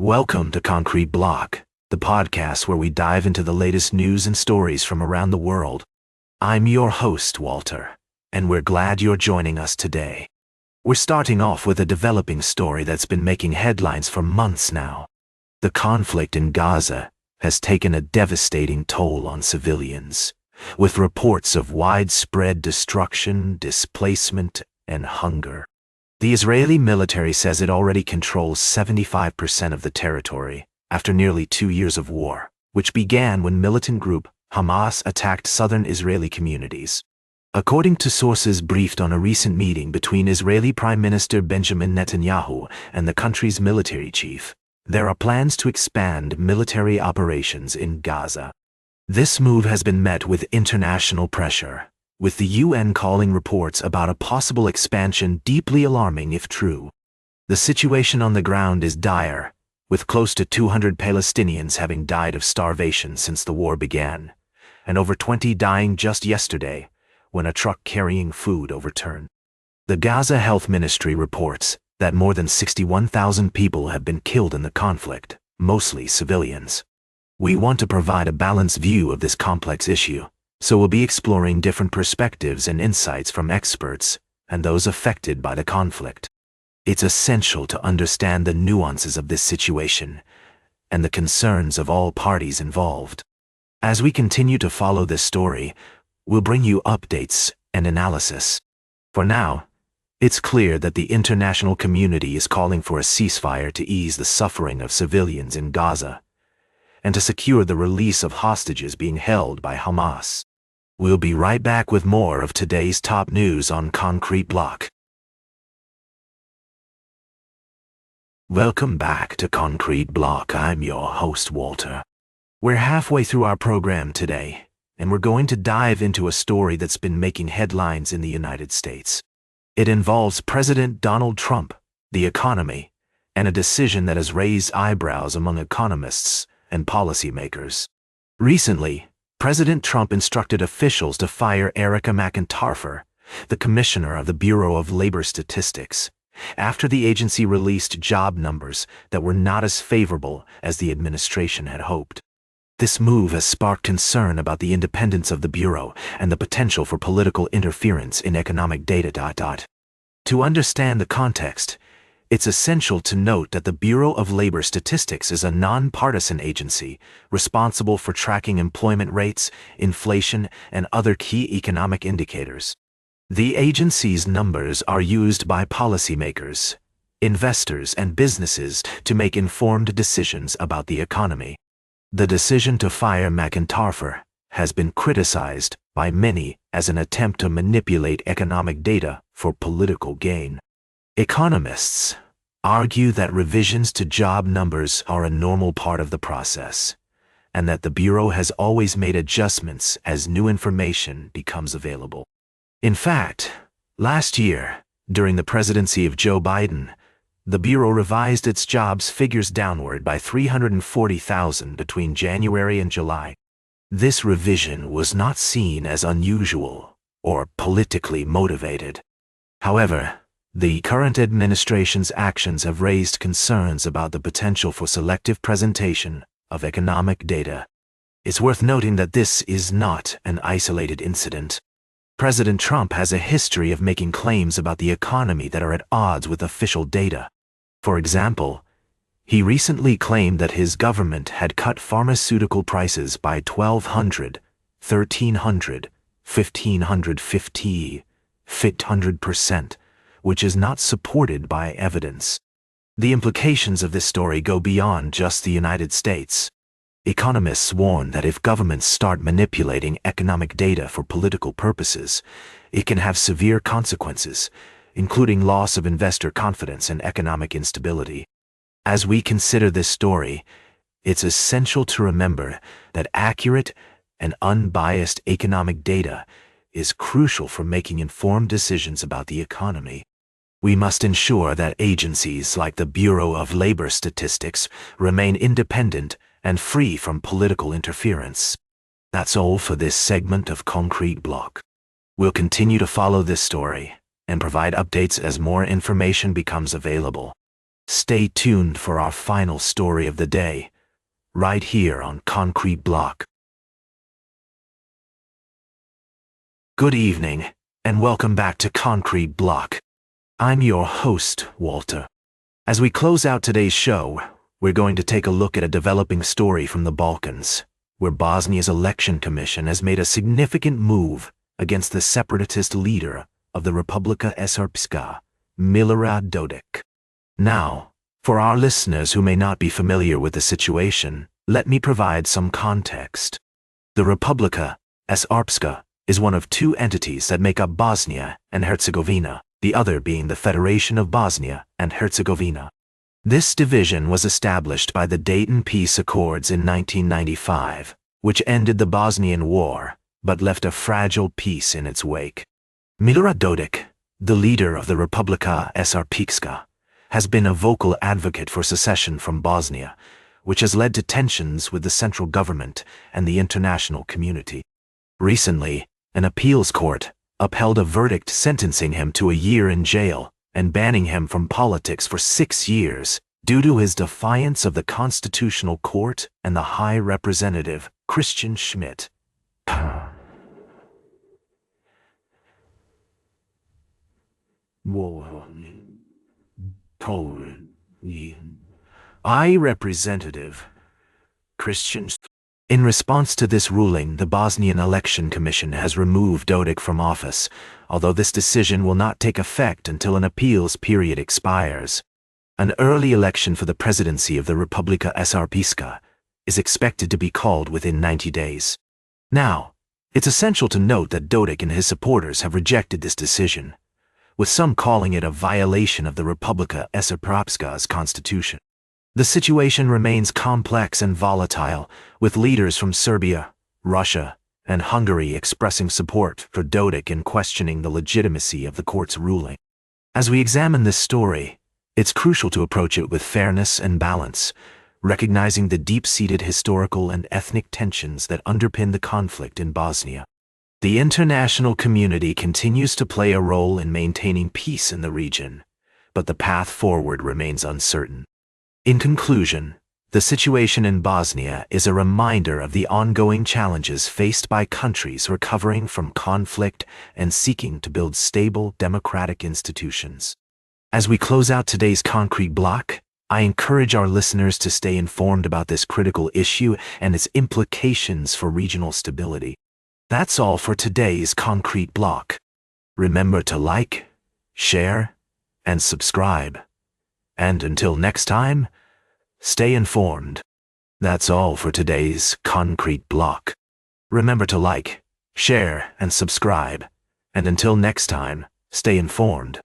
Welcome to Concrete Block, the podcast where we dive into the latest news and stories from around the world. I'm your host, Walter, and we're glad you're joining us today. We're starting off with a developing story that's been making headlines for months now. The conflict in Gaza has taken a devastating toll on civilians, with reports of widespread destruction, displacement, and hunger. The Israeli military says it already controls 75% of the territory after nearly 2 years of war, which began when militant group Hamas attacked southern Israeli communities. According to sources briefed on a recent meeting between Israeli Prime Minister Benjamin Netanyahu and the country's military chief, there are plans to expand military operations in Gaza. This move has been met with international pressure, with the UN calling reports about a possible expansion deeply alarming if true. The situation on the ground is dire, with close to 200 Palestinians having died of starvation since the war began, and over 20 dying just yesterday when a truck carrying food overturned. The Gaza Health Ministry reports that more than 61,000 people have been killed in the conflict, mostly civilians. We want to provide a balanced view of this complex issue, so we'll be exploring different perspectives and insights from experts and those affected by the conflict. It's essential to understand the nuances of this situation and the concerns of all parties involved. As we continue to follow this story, we'll bring you updates and analysis. For now, it's clear that the international community is calling for a ceasefire to ease the suffering of civilians in Gaza and to secure the release of hostages being held by Hamas. We'll be right back with more of today's top news on Concrete Block. Welcome back to Concrete Block. I'm your host, Walter. We're halfway through our program today, and we're going to dive into a story that's been making headlines in the United States. It involves President Donald Trump, the economy, and a decision that has raised eyebrows among economists and policymakers. Recently, President Trump instructed officials to fire Erica McIntyre, the commissioner of the Bureau of Labor Statistics, after the agency released job numbers that were not as favorable as the administration had hoped. This move has sparked concern about the independence of the Bureau and the potential for political interference in economic data. To understand the context, it's essential to note that the Bureau of Labor Statistics is a nonpartisan agency responsible for tracking employment rates, inflation, and other key economic indicators. The agency's numbers are used by policymakers, investors, and businesses to make informed decisions about the economy. The decision to fire McIntyre has been criticized by many as an attempt to manipulate economic data for political gain. Economists argue that revisions to job numbers are a normal part of the process, and that the Bureau has always made adjustments as new information becomes available. In fact, last year, during the presidency of Joe Biden, the Bureau revised its jobs figures downward by 340,000 between January and July. This revision was not seen as unusual or politically motivated. However, the current administration's actions have raised concerns about the potential for selective presentation of economic data. It's worth noting that this is not an isolated incident. President Trump has a history of making claims about the economy that are at odds with official data. For example, he recently claimed that his government had cut pharmaceutical prices by 1,200, 1,300, 1,550, 500%, which is not supported by evidence. The implications of this story go beyond just the United States. Economists warn that if governments start manipulating economic data for political purposes, it can have severe consequences, including loss of investor confidence and economic instability. As we consider this story, it's essential to remember that accurate and unbiased economic data is crucial for making informed decisions about the economy. We must ensure that agencies like the Bureau of Labor Statistics remain independent and free from political interference. That's all for this segment of Concrete Block. We'll continue to follow this story and provide updates as more information becomes available. Stay tuned for our final story of the day, right here on Concrete Block. Good evening, and welcome back to Concrete Block. I'm your host, Walter. As we close out today's show, we're going to take a look at a developing story from the Balkans, where Bosnia's election commission has made a significant move against the separatist leader of the Republika Srpska, Milorad Dodik. Now, for our listeners who may not be familiar with the situation, let me provide some context. The Republika Srpska is one of two entities that make up Bosnia and Herzegovina, the other being the Federation of Bosnia and Herzegovina. This division was established by the Dayton Peace Accords in 1995, which ended the Bosnian War, but left a fragile peace in its wake. Milorad Dodik, the leader of the Republika Srpska, has been a vocal advocate for secession from Bosnia, which has led to tensions with the central government and the international community. Recently, an appeals court upheld a verdict sentencing him to a year in jail and banning him from politics for 6 years due to his defiance of the Constitutional Court and the High Representative, Christian Schmidt. High Representative Christian. In response to this ruling, the Bosnian Election Commission has removed Dodik from office, although this decision will not take effect until an appeals period expires. An early election for the presidency of the Republika Srpska is expected to be called within 90 days. Now, it's essential to note that Dodik and his supporters have rejected this decision, with some calling it a violation of the Republika Srpska's constitution. The situation remains complex and volatile, with leaders from Serbia, Russia, and Hungary expressing support for Dodik and questioning the legitimacy of the court's ruling. As we examine this story, it's crucial to approach it with fairness and balance, recognizing the deep-seated historical and ethnic tensions that underpin the conflict in Bosnia. The international community continues to play a role in maintaining peace in the region, but the path forward remains uncertain. In conclusion, the situation in Bosnia is a reminder of the ongoing challenges faced by countries recovering from conflict and seeking to build stable democratic institutions. As we close out today's Concrete Block, I encourage our listeners to stay informed about this critical issue and its implications for regional stability. That's all for today's Concrete Block. Remember to like, share, and subscribe. And until next time, stay informed. That's all for today's Concrete Block. Remember to like, share, and subscribe. And until next time, stay informed.